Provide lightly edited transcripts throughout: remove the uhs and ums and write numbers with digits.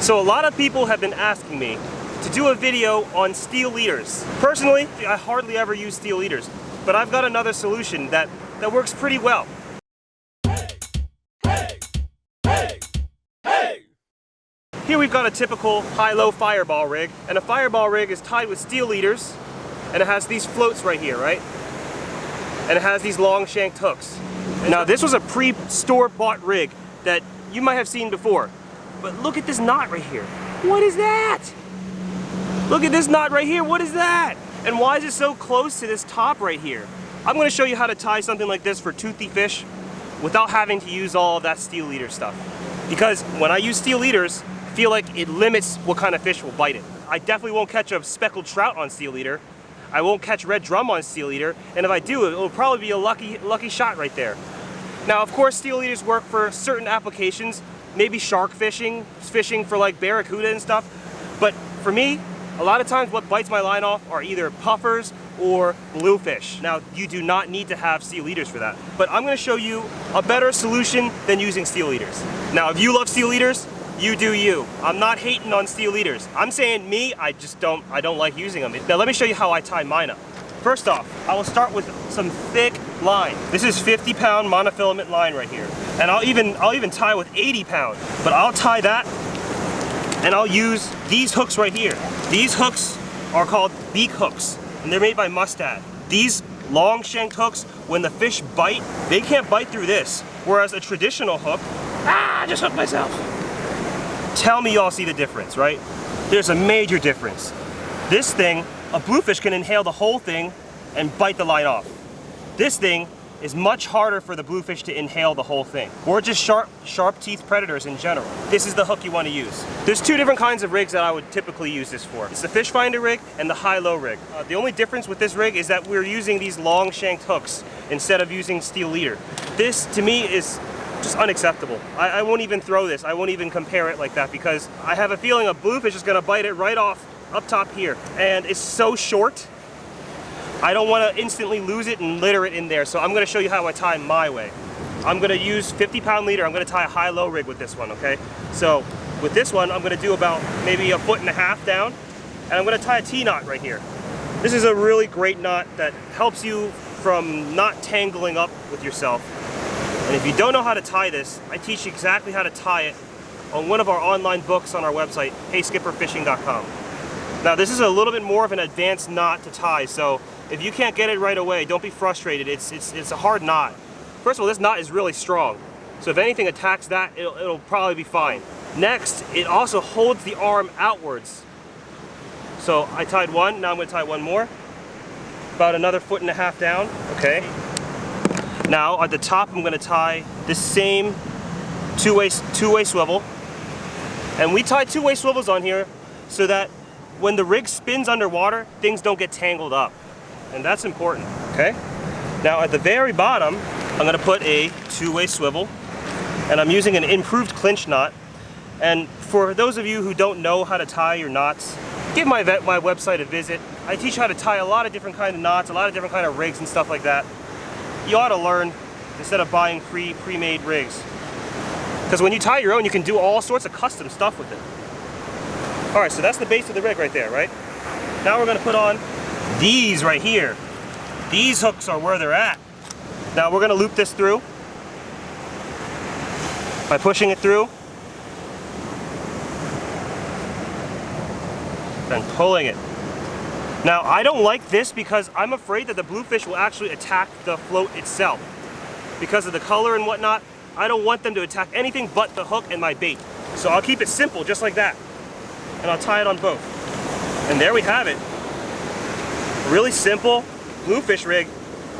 So a lot of people have been asking me to do a video on steel leaders. Personally, I hardly ever use steel leaders, but I've got another solution that works pretty well. Here we've got a typical high-low fireball rig, and a fireball rig is tied with steel leaders, and it has these floats right here, right? And it has these long shanked hooks. Now this was a pre-store bought rig that you might have seen before, but look at this knot right here. What is that? Look at this knot right here, what is that? And why is it so close to this top right here? I'm going to show you how to tie something like this for toothy fish without having to use all of that steel leader stuff. Because when I use steel leaders, I feel like it limits what kind of fish will bite it. I definitely won't catch a speckled trout on steel leader. I won't catch red drum on steel leader, and if I do, it'll probably be a lucky shot right there. Now, of course, steel leaders work for certain applications, maybe shark fishing for like barracuda and stuff. But for me, a lot of times what bites my line off are either puffers or bluefish. Now, you do not need to have steel leaders for that, but I'm going to show you a better solution than using steel leaders. Now, if you love steel leaders, you do you. I'm not hating on steel leaders. I'm saying me, I don't like using them. Now let me show you how I tie mine up. First off, I will start with some thick line. This is 50-pound monofilament line right here. And I'll even tie with 80-pound. But I'll tie that and I'll use these hooks right here. These hooks are called beak hooks, and they're made by Mustad. These long shanked hooks, when the fish bite, they can't bite through this. Whereas a traditional hook, I just hooked myself. Tell me y'all see the difference, right? There's a major difference. This thing, a bluefish can inhale the whole thing and bite the line off. This thing is much harder for the bluefish to inhale the whole thing. Or just sharp teeth predators in general. This is the hook you want to use. There's two different kinds of rigs that I would typically use this for. It's the fish finder rig and the high-low rig. The only difference with this rig is that we're using these long shanked hooks instead of using steel leader. This, to me, is just unacceptable. I won't even throw this. I won't even compare it like that because I have a feeling a bluefish is going to bite it right off up top here. And it's so short, I don't want to instantly lose it and litter it in there. So I'm going to show you how I tie my way. I'm going to use 50-pound leader. I'm going to tie a high-low rig with this one, okay? So with this one, I'm going to do about maybe 1.5 foot down, and I'm going to tie a T-knot right here. This is a really great knot that helps you from not tangling up with yourself. And if you don't know how to tie this, I teach you exactly how to tie it on one of our online books on our website, HeySkipperFishing.com. Now this is a little bit more of an advanced knot to tie, so if you can't get it right away, don't be frustrated. It's a hard knot. First of all, this knot is really strong, so if anything attacks that, it'll probably be fine. Next, it also holds the arm outwards. So I tied one, now I'm going to tie one more. About another 1.5 foot down, okay. Now at the top I'm going to tie this same two-way swivel, and we tie two-way swivels on here so that when the rig spins underwater, things don't get tangled up, and that's important, okay? Now at the very bottom I'm going to put a two-way swivel, and I'm using an improved clinch knot. And for those of you who don't know how to tie your knots, give my website a visit. I teach how to tie a lot of different kind of knots, a lot of different kind of rigs and stuff like that. You ought to learn instead of buying pre-made rigs. Because when you tie your own, you can do all sorts of custom stuff with it. All right, so that's the base of the rig right there, right? Now we're gonna put on these right here. These hooks are where they're at. Now we're gonna loop this through by pushing it through and pulling it. Now, I don't like this because I'm afraid that the bluefish will actually attack the float itself. Because of the color and whatnot, I don't want them to attack anything but the hook and my bait. So I'll keep it simple, just like that. And I'll tie it on both. And there we have it. Really simple bluefish rig.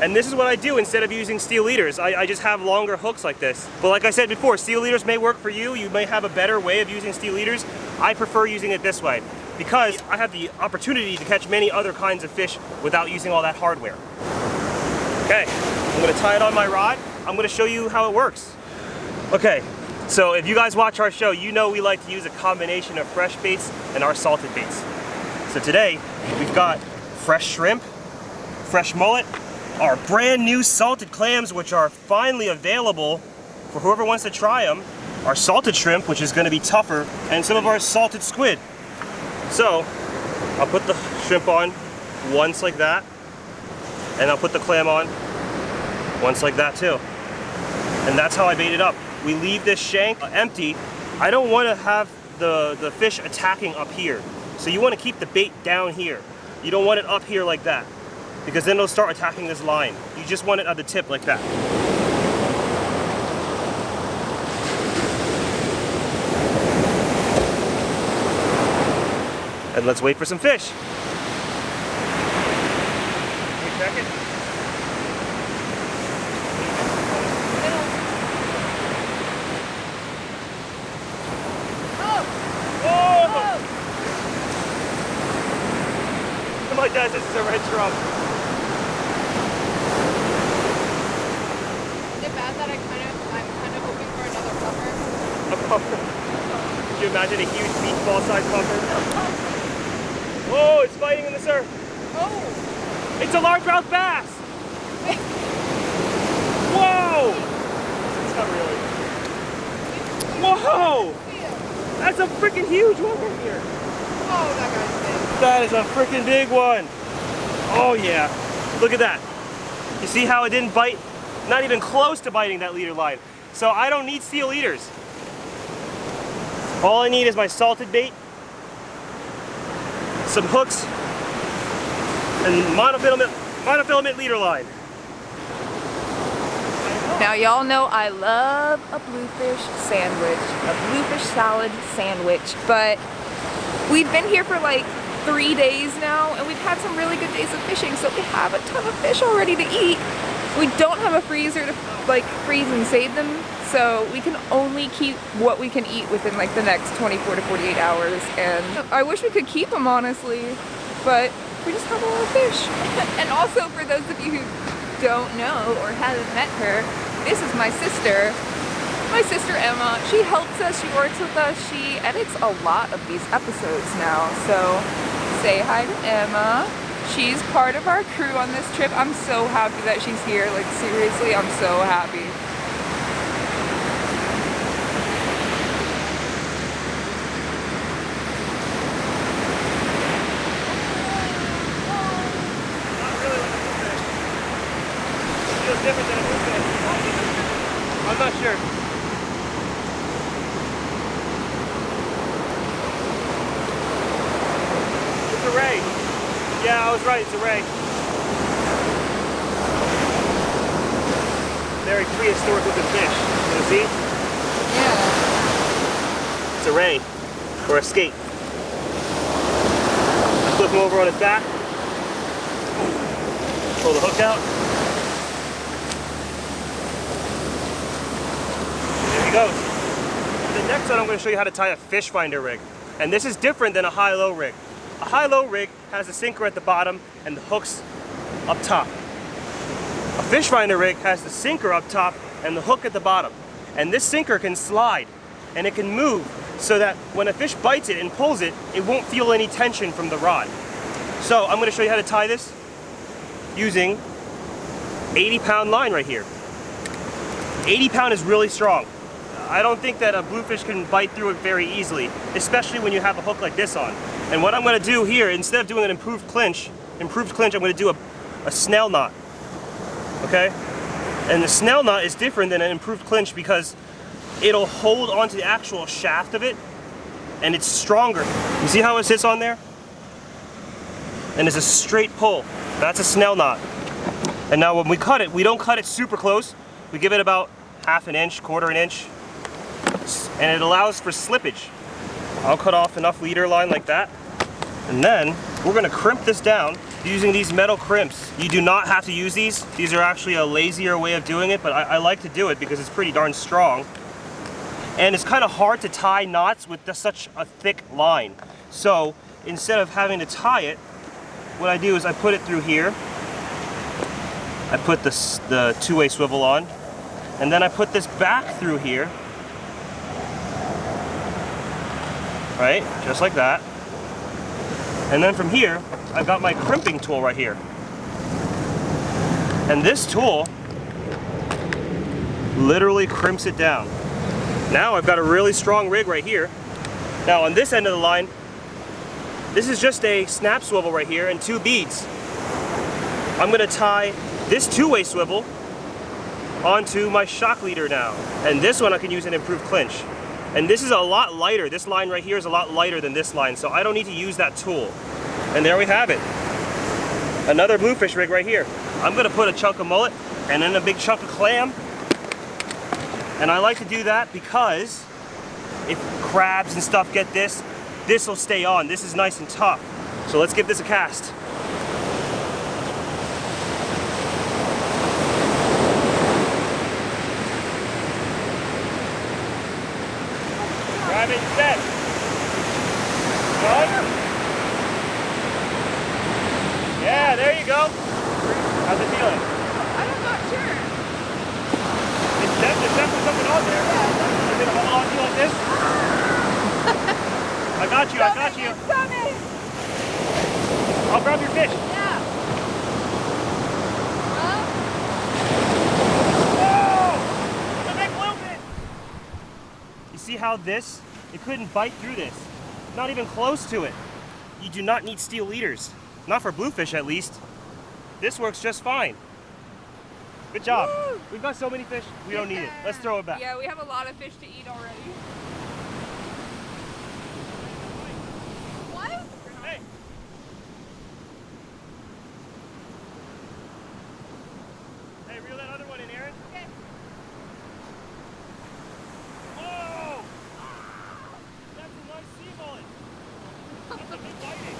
And this is what I do instead of using steel leaders. I just have longer hooks like this. But like I said before, steel leaders may work for you. You may have a better way of using steel leaders. I prefer using it this way, because I have the opportunity to catch many other kinds of fish without using all that hardware. Okay, I'm gonna tie it on my rod. I'm gonna show you how it works. Okay, so if you guys watch our show, you know we like to use a combination of fresh baits and our salted baits. So today, we've got fresh shrimp, fresh mullet, our brand new salted clams, which are finally available for whoever wants to try them. our salted shrimp, which is going to be tougher, and some of our salted squid. So I'll put the shrimp on once like that, and I'll put the clam on once like that too. And that's how I bait it up. We leave this shank empty. I don't want to have the fish attacking up here. So you want to keep the bait down here. You don't want it up here like that, because then it'll start attacking this line. You just want it at the tip like that. And let's wait for some fish. Can we check it? My dad says it's a red drum. Is it bad that I'm kind of hoping for another puffer? A puffer? Could you imagine a huge meatball-sized puffer? Whoa, it's fighting in the surf. Oh! It's a largemouth bass. Wait. Whoa! It's not really. Whoa! That's a freaking huge one right here. Oh, that guy's big. That is a freaking big one. Oh yeah. Look at that. You see how it didn't bite? Not even close to biting that leader line. So I don't need steel leaders. All I need is my salted bait, some hooks, and monofilament leader line. Now y'all know I love a bluefish sandwich, a bluefish salad sandwich, but we've been here for like 3 days now and we've had some really good days of fishing, so we have a ton of fish already to eat. We don't have a freezer to like freeze and save them, so we can only keep what we can eat within like the next 24 to 48 hours, and I wish we could keep them honestly, but we just have a lot of fish. And also, for those of you who don't know or haven't met her, this is my sister Emma. She helps us, she works with us, she edits a lot of these episodes now, so say hi to Emma. She's part of our crew on this trip. I'm so happy that she's here, like seriously, I'm so happy. Different than a bluefish. I'm not sure. It's a ray. Yeah, I was right, it's a ray. Very prehistoric looking fish. You see? Yeah. It's a ray. Or a skate. Flip him over on his back. Pull the hook out. Goes. The next one I'm going to show you how to tie a fish finder rig, and this is different than a high-low rig. A high-low rig has a sinker at the bottom and the hooks up top. A fish finder rig has the sinker up top and the hook at the bottom, and this sinker can slide and it can move so that when a fish bites it and pulls it, it won't feel any tension from the rod. So I'm going to show you how to tie this using 80-pound line right here. 80-pound is really strong. I don't think that a bluefish can bite through it very easily, especially when you have a hook like this on. And what I'm going to do here, instead of doing an improved clinch, I'm going to do a snell knot. Okay? And the snell knot is different than an improved clinch because it'll hold onto the actual shaft of it, and it's stronger. You see how it sits on there? And it's a straight pull. That's a snell knot. And now when we cut it, we don't cut it super close. We give it about half an inch, quarter an inch. And it allows for slippage. I'll cut off enough leader line like that, and then we're going to crimp this down using these metal crimps. You do not have to use these. These are actually a lazier way of doing it, but I like to do it because it's pretty darn strong. And it's kind of hard to tie knots with such a thick line. So instead of having to tie it, what I do is I put it through here. I put the two-way swivel on, and then I put this back through here. Right, just like that. And then from here, I've got my crimping tool right here. And this tool literally crimps it down. Now I've got a really strong rig right here. Now on this end of the line, this is just a snap swivel right here and 2 beads. I'm gonna tie this 2-way swivel onto my shock leader now. And this one I can use an improved clinch. And this is a lot lighter. This line right here is a lot lighter than this line, so I don't need to use that tool. And there we have it. Another bluefish rig right here. I'm gonna put a chunk of mullet and then a big chunk of clam. And I like to do that because if crabs and stuff get this, this will stay on. This is nice and tough. So let's give this a cast. Grab it set. Done? Yeah, there you go. How's it feeling? I'm not sure. There's definitely something on there. Is it hold on to you like this? I got you, I got you. It's coming. I'll grab your fish. Yeah. Whoa! It's a big bluefish! You see how this, it couldn't bite through this. Not even close to it. You do not need steel leaders. Not for bluefish at least. This works just fine. Good job. Woo! We've got so many fish, we don't need it. Let's throw it back. Yeah, we have a lot of fish to eat already. What? Hey! Hey, reel that other one in, Erin. Okay. Whoa! That's a nice sea mullet. That's a big biting.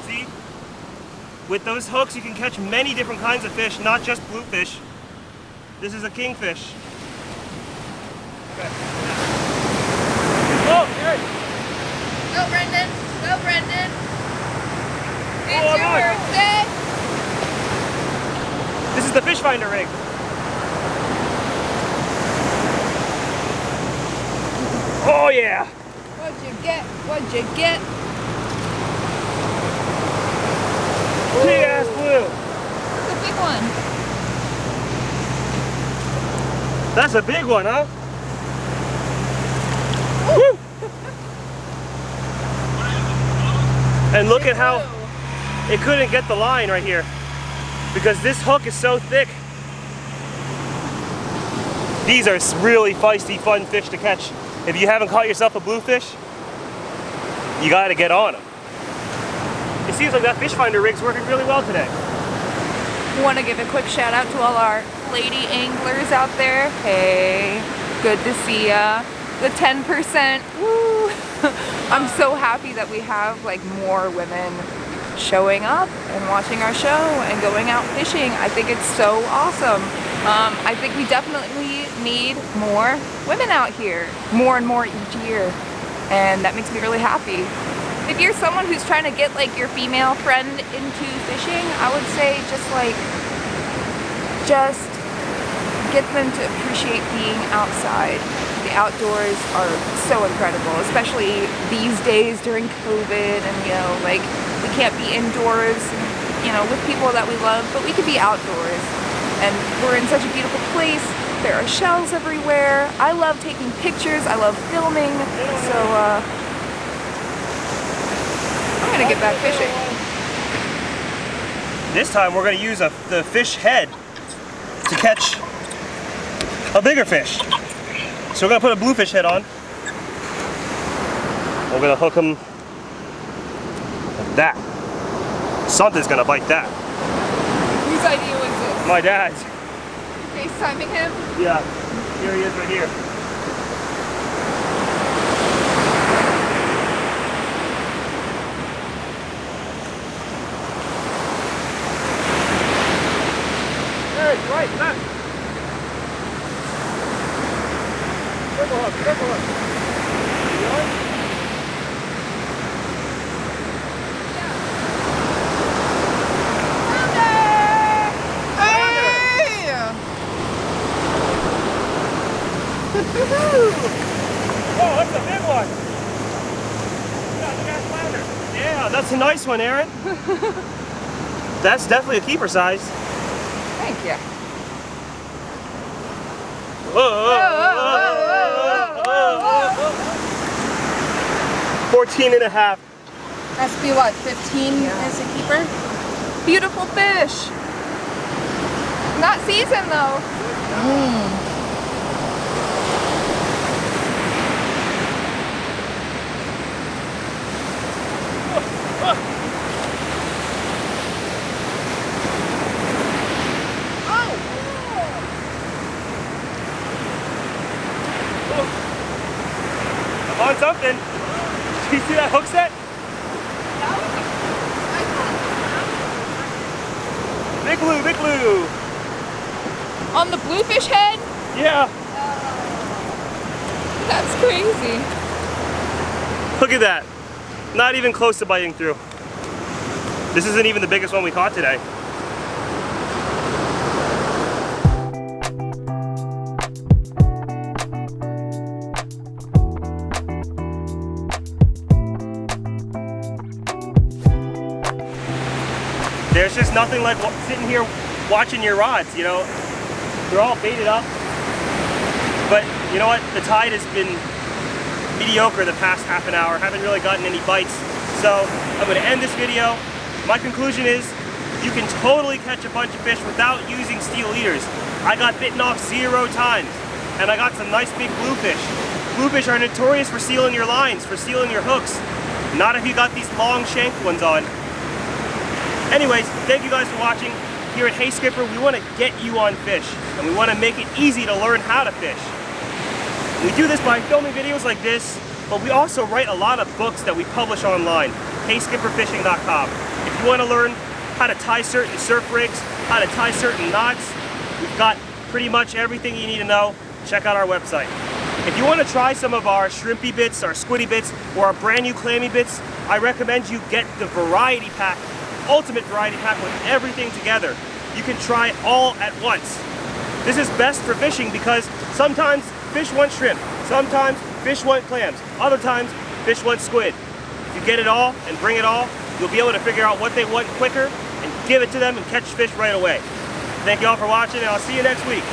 See? With those hooks, you can catch many different kinds of fish, not just bluefish. This is a kingfish. Okay. Oh, Erin! Go, Brendon. Go, Brendon. Oh, It's your I'm on. birthday. This is the fish finder rig. Oh yeah! What'd you get? What'd you get? Big ass blue. It's a big one. That's a big one, huh? Woo! And look at how it couldn't get the line right here because this hook is so thick. These are really feisty, fun fish to catch. If you haven't caught yourself a bluefish, you gotta get on them. It seems like that fish finder rig's working really well today. Want to give a quick shout out to all our lady anglers out there. Hey, good to see ya. The 10%. Woo! I'm so happy that we have like more women showing up and watching our show and going out fishing. I think it's so awesome. I think we definitely need more women out here, more and more each year, and that makes me really happy. If you're someone who's trying to get like your female friend into fishing, I would say just get them to appreciate being outside. The outdoors are so incredible, especially these days during COVID, and you know, like we can't be indoors, you know, with people that we love, but we could be outdoors. And we're in such a beautiful place. There are shells everywhere. I love taking pictures. I love filming. So I'm gonna get back fishing. This time we're gonna use the fish head to catch a bigger fish. So we're gonna put a bluefish head on. We're gonna hook him like that. Something's gonna bite that. Whose idea was this? My dad's. FaceTiming him? Yeah, here he is right here. Hey, right, back. Circle hook, circle hook. You on? Oh, that's a big one. Yeah, look at that flounder. Yeah, that's a nice one, Erin. That's definitely a keeper size. Thank you. Whoa, whoa, whoa, whoa, whoa, 14 and a half. Has to be what, 15 as a keeper? Beautiful fish. Not seasoned though. I'm on something. Do you see that hook set? Big blue, big blue. On the bluefish head? Yeah. That's crazy. Look at that. Not even close to biting through. This isn't even the biggest one we caught today. There's just nothing like sitting here watching your rods, you know. They're all baited up. But you know what? The tide has been mediocre the past half an hour. Haven't really gotten any bites. So I'm going to end this video. My conclusion is you can totally catch a bunch of fish without using steel leaders. I got bitten off 0 times. And I got some nice big bluefish. Bluefish are notorious for sealing your lines, for sealing your hooks. Not if you got these long shanked ones on. Anyways, thank you guys for watching. Here at Hey Skipper, we want to get you on fish, and we want to make it easy to learn how to fish. We do this by filming videos like this, but we also write a lot of books that we publish online, heyskipperfishing.com. If you want to learn how to tie certain surf rigs, how to tie certain knots, we've got pretty much everything you need to know. Check out our website. If you want to try some of our Shrimpy Bits, our Squiddy Bits, or our brand new Clammy Bits, I recommend you get the variety pack, ultimate variety pack with everything together. You can try all at once. This is best for fishing because sometimes fish want shrimp, sometimes fish want clams, other times fish want squid. If you get it all and bring it all, you'll be able to figure out what they want quicker and give it to them and catch fish right away. Thank you all for watching, and I'll see you next week.